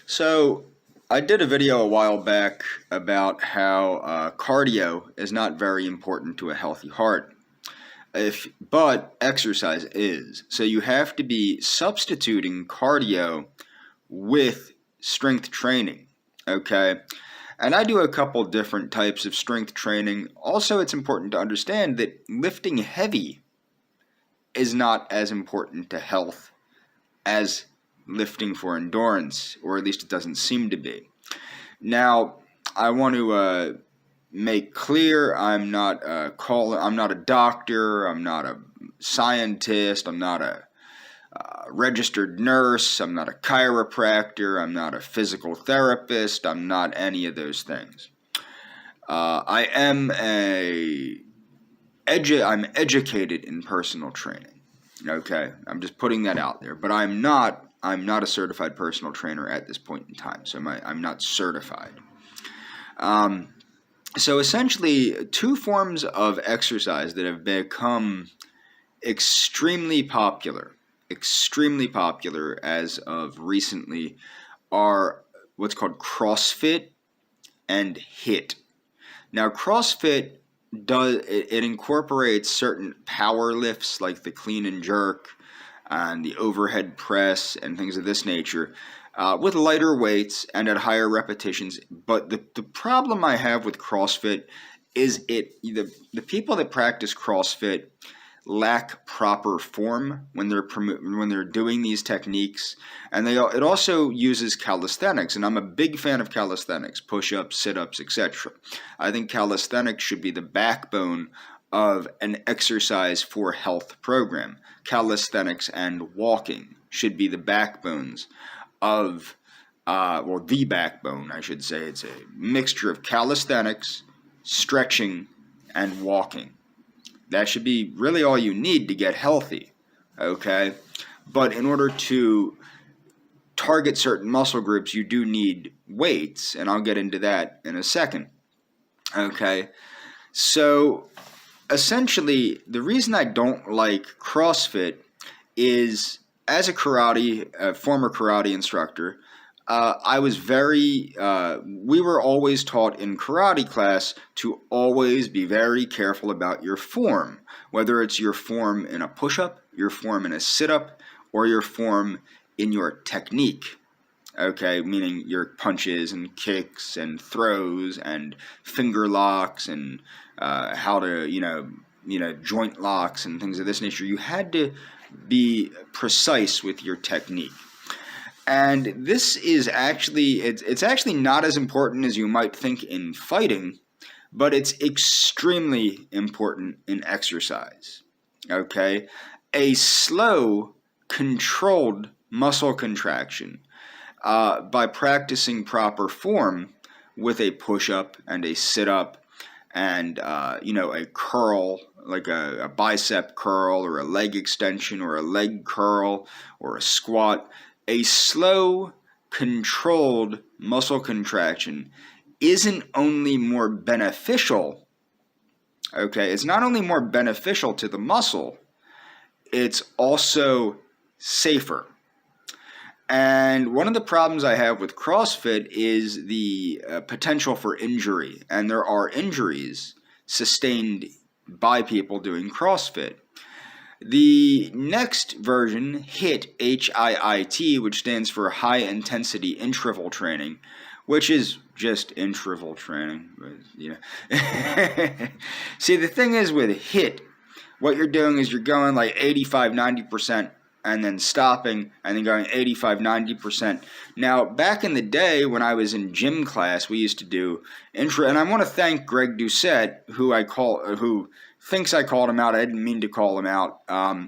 So I did a video a while back about how cardio is not very important to a healthy heart, but exercise is. So you have to be substituting cardio with strength training, okay? And I do a couple different types of strength training. Also, it's important to understand that lifting heavy is not as important to health as lifting for endurance, or at least it doesn't seem to be. Now, I want to make clear I'm not a doctor, I'm not a scientist, I'm not a registered nurse, I'm not a chiropractor, I'm not a physical therapist, I'm not any of those things. I'm educated in personal training. Okay, I'm just putting that out there, but I'm not a certified personal trainer at this point in time, so I'm not certified. So essentially, two forms of exercise that have become extremely popular as of recently are what's called Crossfit and Hiit. Now, Crossfit it incorporates certain power lifts like the clean and jerk and the overhead press and things of this nature with lighter weights and at higher repetitions. But the problem I have with CrossFit is the people that practice CrossFit lack proper form when they're doing these techniques, and it also uses calisthenics, and I'm a big fan of calisthenics, push-ups, sit-ups, etc. I think calisthenics should be the backbone of an exercise for health program. Calisthenics and walking should be the backbones of the backbone, I should say. It's a mixture of calisthenics, stretching, and walking. That should be really all you need to get healthy, okay? But in order to target certain muscle groups, you do need weights, and I'll get into that in a second, okay? So essentially, the reason I don't like CrossFit is, as a former karate instructor, we were always taught in karate class to always be very careful about your form, whether it's your form in a push-up, your form in a sit-up, or your form in your technique, okay, meaning your punches and kicks and throws and finger locks and how to, joint locks and things of this nature. You had to be precise with your technique. And this is it's actually not as important as you might think in fighting, but it's extremely important in exercise, okay? A slow, controlled muscle contraction by practicing proper form with a push-up and a sit-up and, a curl, like a bicep curl or a leg extension or a leg curl or a squat. A slow, controlled muscle contraction isn't only more beneficial, okay? It's not only more beneficial to the muscle, it's also safer. And one of the problems I have with CrossFit is the potential for injury, and there are injuries sustained by people doing CrossFit. The next version, HIIT, H-I-I-T, which stands for High Intensity Interval Training, which is just interval training. See, the thing is with HIIT, what you're doing is you're going like 85, 90% and then stopping and then going 85, 90%. Now, back in the day when I was in gym class, we used to do and I want to thank Greg Doucette, who thinks I called him out. I didn't mean to call him out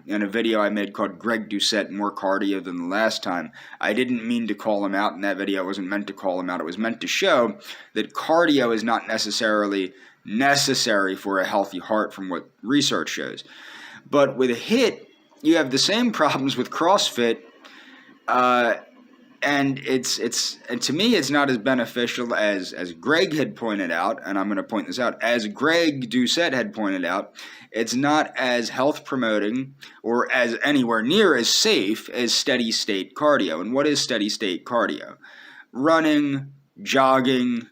in a video I made called Greg Doucette More Cardio Than the Last Time. I didn't mean to call him out in that video. It wasn't meant to call him out. It was meant to show that cardio is not necessarily necessary for a healthy heart from what research shows. But with a HIIT, you have the same problems with CrossFit, and to me it's not as beneficial as Greg had pointed out, and I'm going to point this out. As Greg Doucette had pointed out, it's not as health promoting or as anywhere near as safe as steady state cardio. And what is steady state cardio? running, jogging,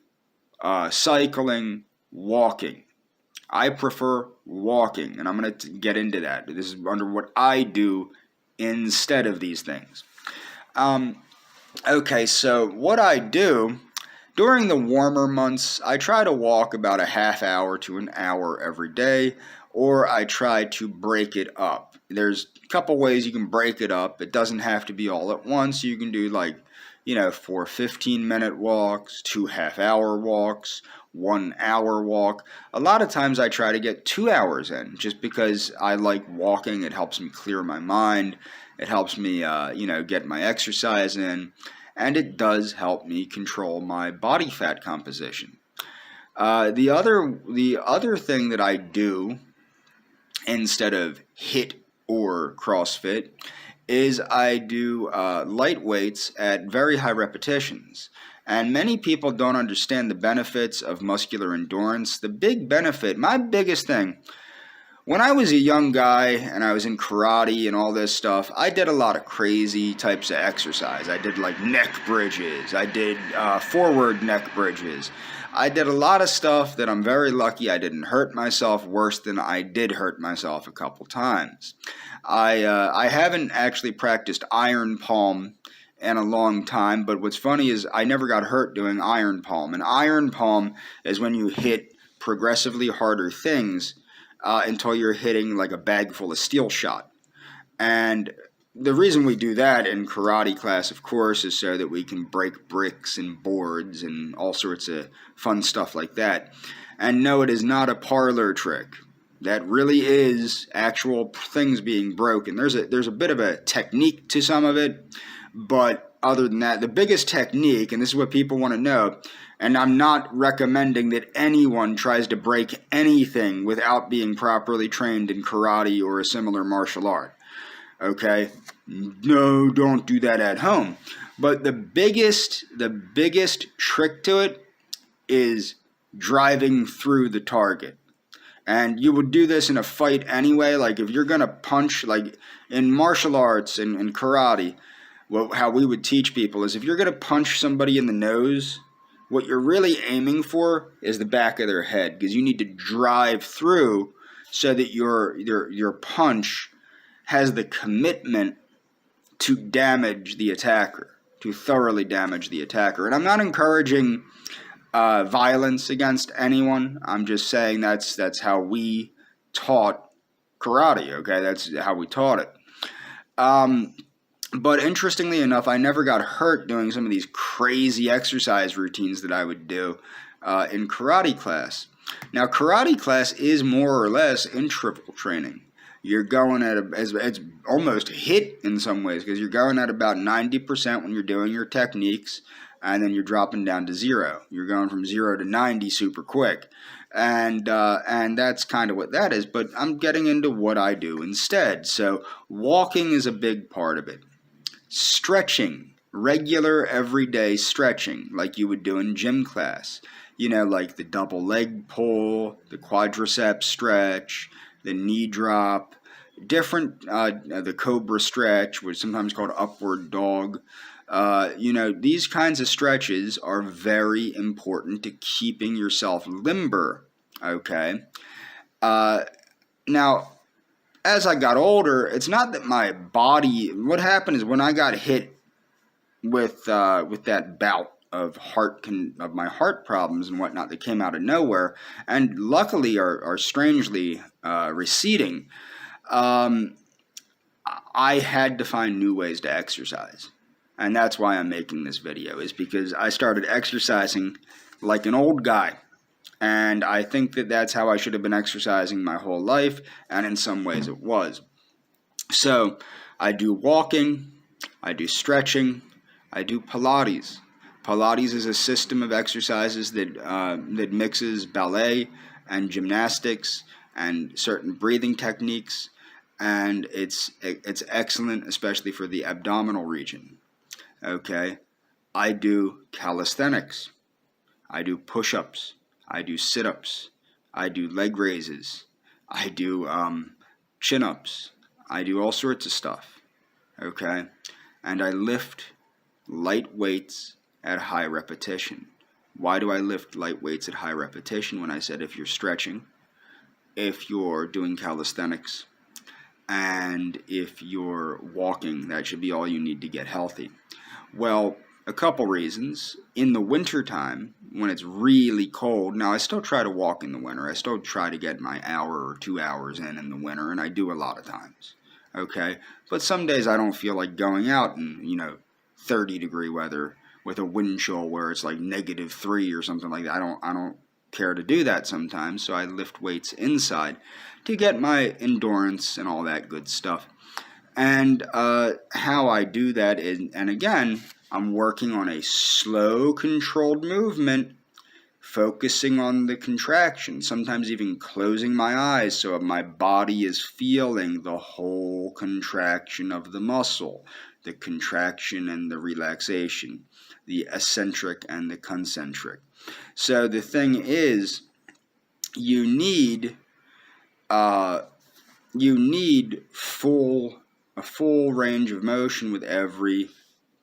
cycling, walking. I prefer walking, and I'm going to get into that. This is under what I do instead of these things. Okay, so what I do during the warmer months, I try to walk about a half hour to an hour every day, or I try to break it up. There's a couple ways you can break it up. It doesn't have to be all at once. You can do 4 15-minute walks, 2 half-hour walks, 1 hour walk. A lot of times I try to get 2 hours in just because I like walking. It helps me clear my mind. It helps me, get my exercise in. And it does help me control my body fat composition. The other thing that I do instead of HIIT or CrossFit is I do light weights at very high repetitions. And many people don't understand the benefits of muscular endurance. The big benefit, my biggest thing, when I was a young guy and I was in karate and all this stuff, I did a lot of crazy types of exercise. I did neck bridges. I did forward neck bridges. I did a lot of stuff that I'm very lucky I didn't hurt myself worse than I did hurt myself a couple times. I haven't actually practiced iron palm in a long time, but what's funny is I never got hurt doing iron palm. And iron palm is when you hit progressively harder things until you're hitting like a bag full of steel shot. And the reason we do that in karate class, of course, is so that we can break bricks and boards and all sorts of fun stuff like that. And no, it is not a parlor trick. That really is actual things being broken. There's a bit of a technique to some of it, but other than that, the biggest technique, and this is what people want to know, and I'm not recommending that anyone tries to break anything without being properly trained in karate or a similar martial art. Okay? No, don't do that at home. But the biggest trick to it is driving through the target. And you would do this in a fight anyway. Like if you're going to punch, like in martial arts and karate, how we would teach people is if you're going to punch somebody in the nose, what you're really aiming for is the back of their head, because you need to drive through so that your punch has the commitment to damage the attacker, to thoroughly damage the attacker. And I'm not encouraging violence against anyone. I'm just saying that's how we taught karate, okay? That's how we taught it. But interestingly enough, I never got hurt doing some of these crazy exercise routines that I would do in karate class. Now, karate class is more or less interval training. You're going at it's almost HIIT in some ways, because you're going at about 90% when you're doing your techniques, and then you're dropping down to 0. You're going from 0 to 90 super quick. And that's kind of what that is. But I'm getting into what I do instead. So walking is a big part of it. Stretching, regular everyday stretching, like you would do in gym class. Like the double leg pull, the quadricep stretch, the knee drop, different, the cobra stretch, which is sometimes called upward dog. These kinds of stretches are very important to keeping yourself limber, okay? Now, as I got older, it's not that my body, what happened is when I got hit with that bout of my heart problems and whatnot that came out of nowhere, and luckily are strangely receding, I had to find new ways to exercise. And that's why I'm making this video, is because I started exercising like an old guy. And I think that that's how I should have been exercising my whole life, and in some ways it was. So I do walking, I do stretching, I do Pilates. Pilates is a system of exercises that mixes ballet and gymnastics and certain breathing techniques, and it's excellent, especially for the abdominal region. Okay, I do calisthenics, I do push-ups, I do sit-ups, I do leg raises, I do chin-ups, I do all sorts of stuff, okay? And I lift light weights at high repetition. Why do I lift light weights at high repetition when I said if you're stretching, if you're doing calisthenics, and if you're walking, that should be all you need to get healthy? Well, a couple reasons. In the wintertime, when it's really cold, now I still try to walk in the winter. I still try to get my hour or 2 hours in the winter, and I do a lot of times. Okay? But some days I don't feel like going out in, 30-degree weather with a wind chill where it's like -3 or something like that. I don't care to do that sometimes, so I lift weights inside to get my endurance and all that good stuff. And how I do that is, and again, I'm working on a slow, controlled movement, focusing on the contraction, sometimes even closing my eyes so my body is feeling the whole contraction of the muscle, the contraction and the relaxation, the eccentric and the concentric. So the thing is, you need a full range of motion with every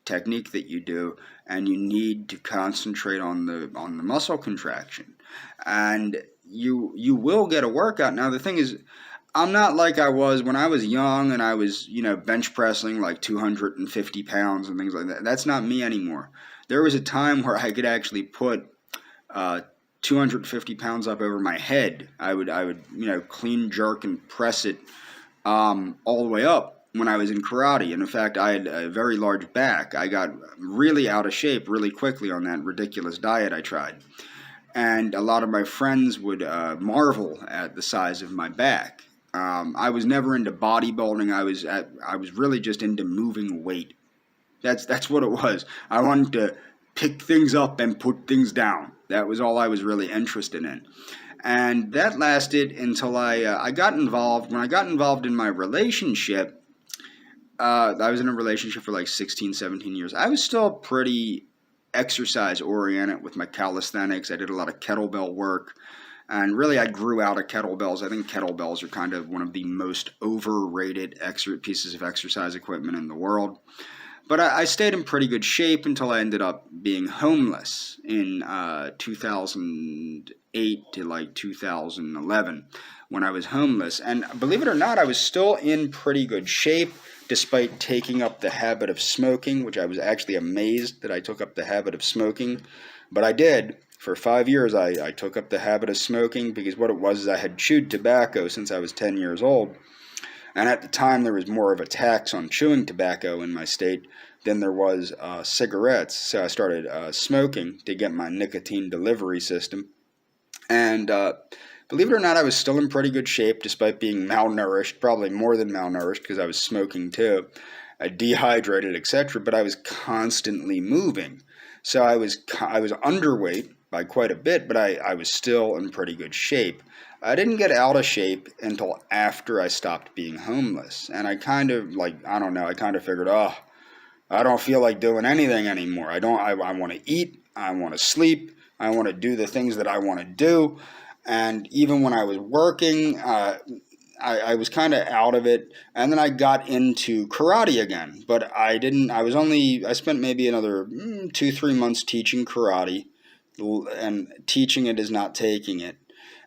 technique that you do, and you need to concentrate on the muscle contraction, and you will get a workout. Now the thing is, I'm not like I was when I was young and I was bench pressing like 250 pounds and things like that. That's not me anymore. There was a time where I could actually put 250 pounds up over my head. I would clean jerk and press it all the way up when I was in karate. And in fact, I had a very large back. I got really out of shape really quickly on that ridiculous diet I tried. And a lot of my friends would marvel at the size of my back. I was never into bodybuilding. I was really just into moving weight. That's what it was. I wanted to pick things up and put things down. That was all I was really interested in. And that lasted until I got involved. When I got involved in my relationship, I was in a relationship for like 16, 17 years. I was still pretty exercise-oriented with my calisthenics. I did a lot of kettlebell work. And really, I grew out of kettlebells. I think kettlebells are kind of one of the most overrated pieces of exercise equipment in the world. But I stayed in pretty good shape until I ended up being homeless in 2008 to like 2011 when I was homeless. And believe it or not, I was still in pretty good shape despite taking up the habit of smoking, which I was actually amazed that I took up the habit of smoking. But I did. For 5 years, I took up the habit of smoking because what it was is I had chewed tobacco since I was 10 years old. And at the time, there was more of a tax on chewing tobacco in my state than there was cigarettes. So I started smoking to get my nicotine delivery system. And believe it or not, I was still in pretty good shape despite being malnourished, probably more than malnourished because I was smoking too, dehydrated, etc. But I was constantly moving. So I was underweight by quite a bit, but I was still in pretty good shape. I didn't get out of shape until after I stopped being homeless. And I kind of figured, I don't feel like doing anything anymore. I want to eat, I want to sleep, I want to do the things that I want to do. And even when I was working, I was kind of out of it. And then I got into karate again. But I spent maybe another 2-3 months teaching karate. And teaching it is not taking it.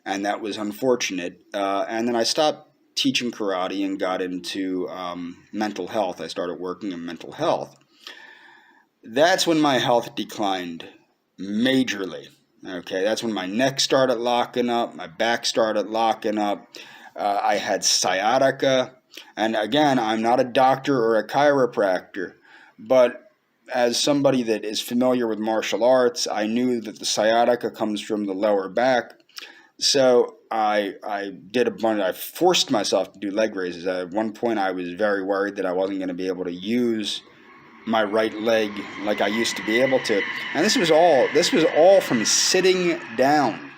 And that was unfortunate. And then I stopped teaching karate and got into mental health. I started working in mental health. That's when my health declined majorly. Okay, that's when my neck started locking up, my back started locking up. I had sciatica. And again, I'm not a doctor or a chiropractor, but as somebody that is familiar with martial arts, I knew that the sciatica comes from the lower back. So I forced myself to do leg raises. At one point, I was very worried that I wasn't going to be able to use my right leg like I used to be able to. And this was all from sitting down.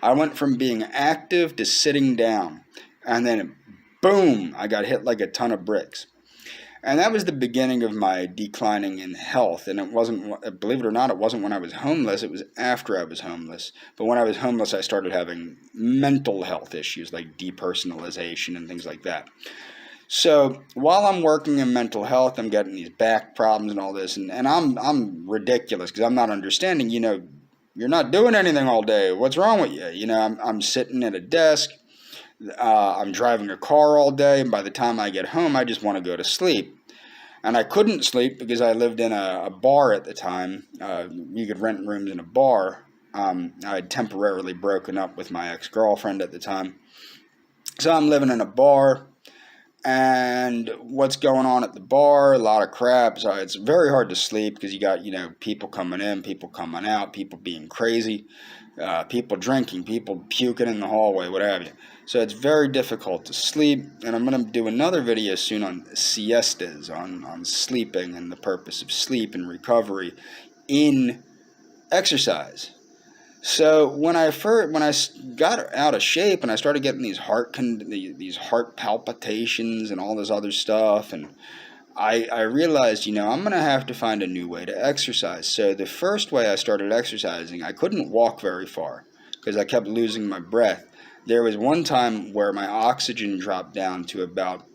I went from being active to sitting down. And then, boom, I got hit like a ton of bricks. And that was the beginning of my declining in health. And it wasn't, believe it or not, it wasn't when I was homeless. It was after I was homeless. But when I was homeless, I started having mental health issues like depersonalization and things like that. So while I'm working in mental health, I'm getting these back problems and all this, and I'm ridiculous because I'm not understanding. You're not doing anything all day. What's wrong with you? I'm sitting at a desk. I'm driving a car all day, and by the time I get home, I just want to go to sleep. And I couldn't sleep because I lived in a bar at the time. You could rent rooms in a bar. I had temporarily broken up with my ex-girlfriend at the time. So I'm living in a bar, and what's going on at the bar? A lot of crap. So it's very hard to sleep because you got, people coming in, people coming out, people being crazy, people drinking, people puking in the hallway, what have you. So it's very difficult to sleep. And I'm going to do another video soon on siestas, on sleeping and the purpose of sleep and recovery in exercise. So when I got out of shape and I started getting these these heart palpitations and all this other stuff, and I realized, I'm gonna have to find a new way to exercise. So the first way I started exercising, I couldn't walk very far because I kept losing my breath. There was one time where my oxygen dropped down to about,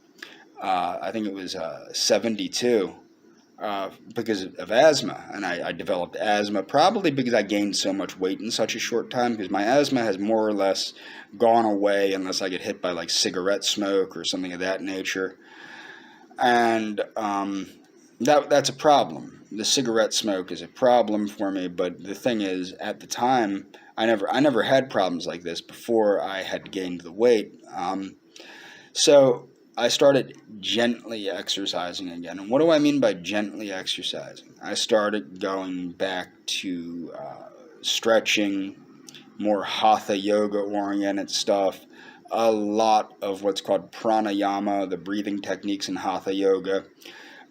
I think it was 72, because of asthma. And I developed asthma probably because I gained so much weight in such a short time, because my asthma has more or less gone away unless I get hit by like cigarette smoke or something of that nature. And that's a problem. The cigarette smoke is a problem for me, but the thing is, at the time, I never had problems like this before I had gained the weight. So I started gently exercising again. And what do I mean by gently exercising? I started going back to stretching, more hatha yoga oriented stuff, a lot of what's called pranayama, the breathing techniques in hatha yoga,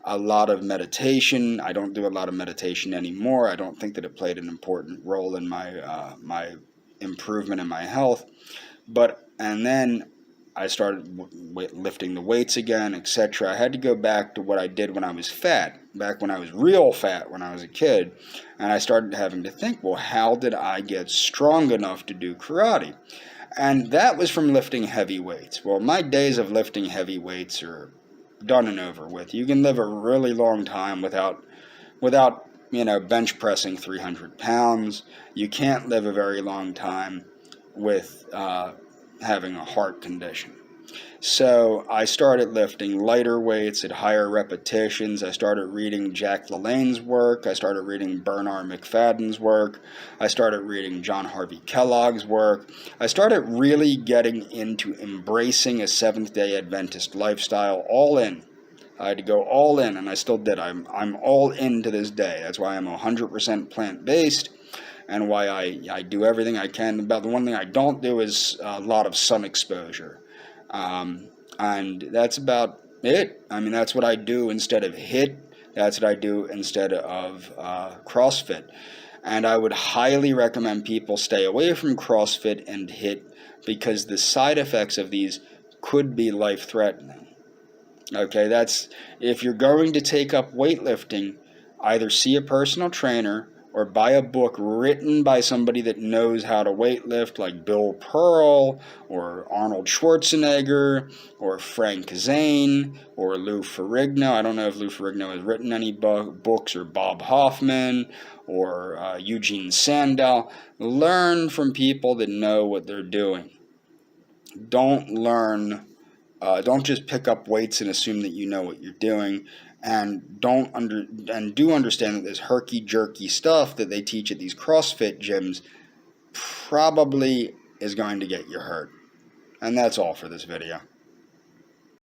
a lot of meditation. I don't do a lot of meditation anymore. I don't think that it played an important role in my improvement in my health. And then I started lifting the weights again, etc. I had to go back to what I did when I was fat, back when I was real fat when I was a kid. And I started having to think, well, how did I get strong enough to do karate? And that was from lifting heavy weights. Well, my days of lifting heavy weights are done and over with. You can live a really long time without bench pressing 300 pounds. You can't live a very long time with having a heart condition. So I started lifting lighter weights at higher repetitions. I started reading Jack LaLanne's work. I started reading Bernard McFadden's work. I started reading John Harvey Kellogg's work. I started really getting into embracing a Seventh-day Adventist lifestyle, all in. I had to go all in, and I still did. I'm all in to this day. That's why I'm 100% plant-based, and why I do everything I can. About the one thing I don't do is a lot of sun exposure. And that's about it. I mean, that's what I do instead of Hiit. That's what I do instead of Crossfit. And I would highly recommend people stay away from Crossfit and Hiit, because the side effects of these could be life-threatening. Okay, if you're going to take up weightlifting, either see a personal trainer or buy a book written by somebody that knows how to weightlift, like Bill Pearl or Arnold Schwarzenegger or Frank Zane or Lou Ferrigno. I don't know if Lou Ferrigno has written any books, or Bob Hoffman or Eugene Sandel. Learn from people that know what they're doing. Don't just pick up weights and assume that you know what you're doing. And do understand that this herky-jerky stuff that they teach at these CrossFit gyms probably is going to get you hurt. And that's all for this video.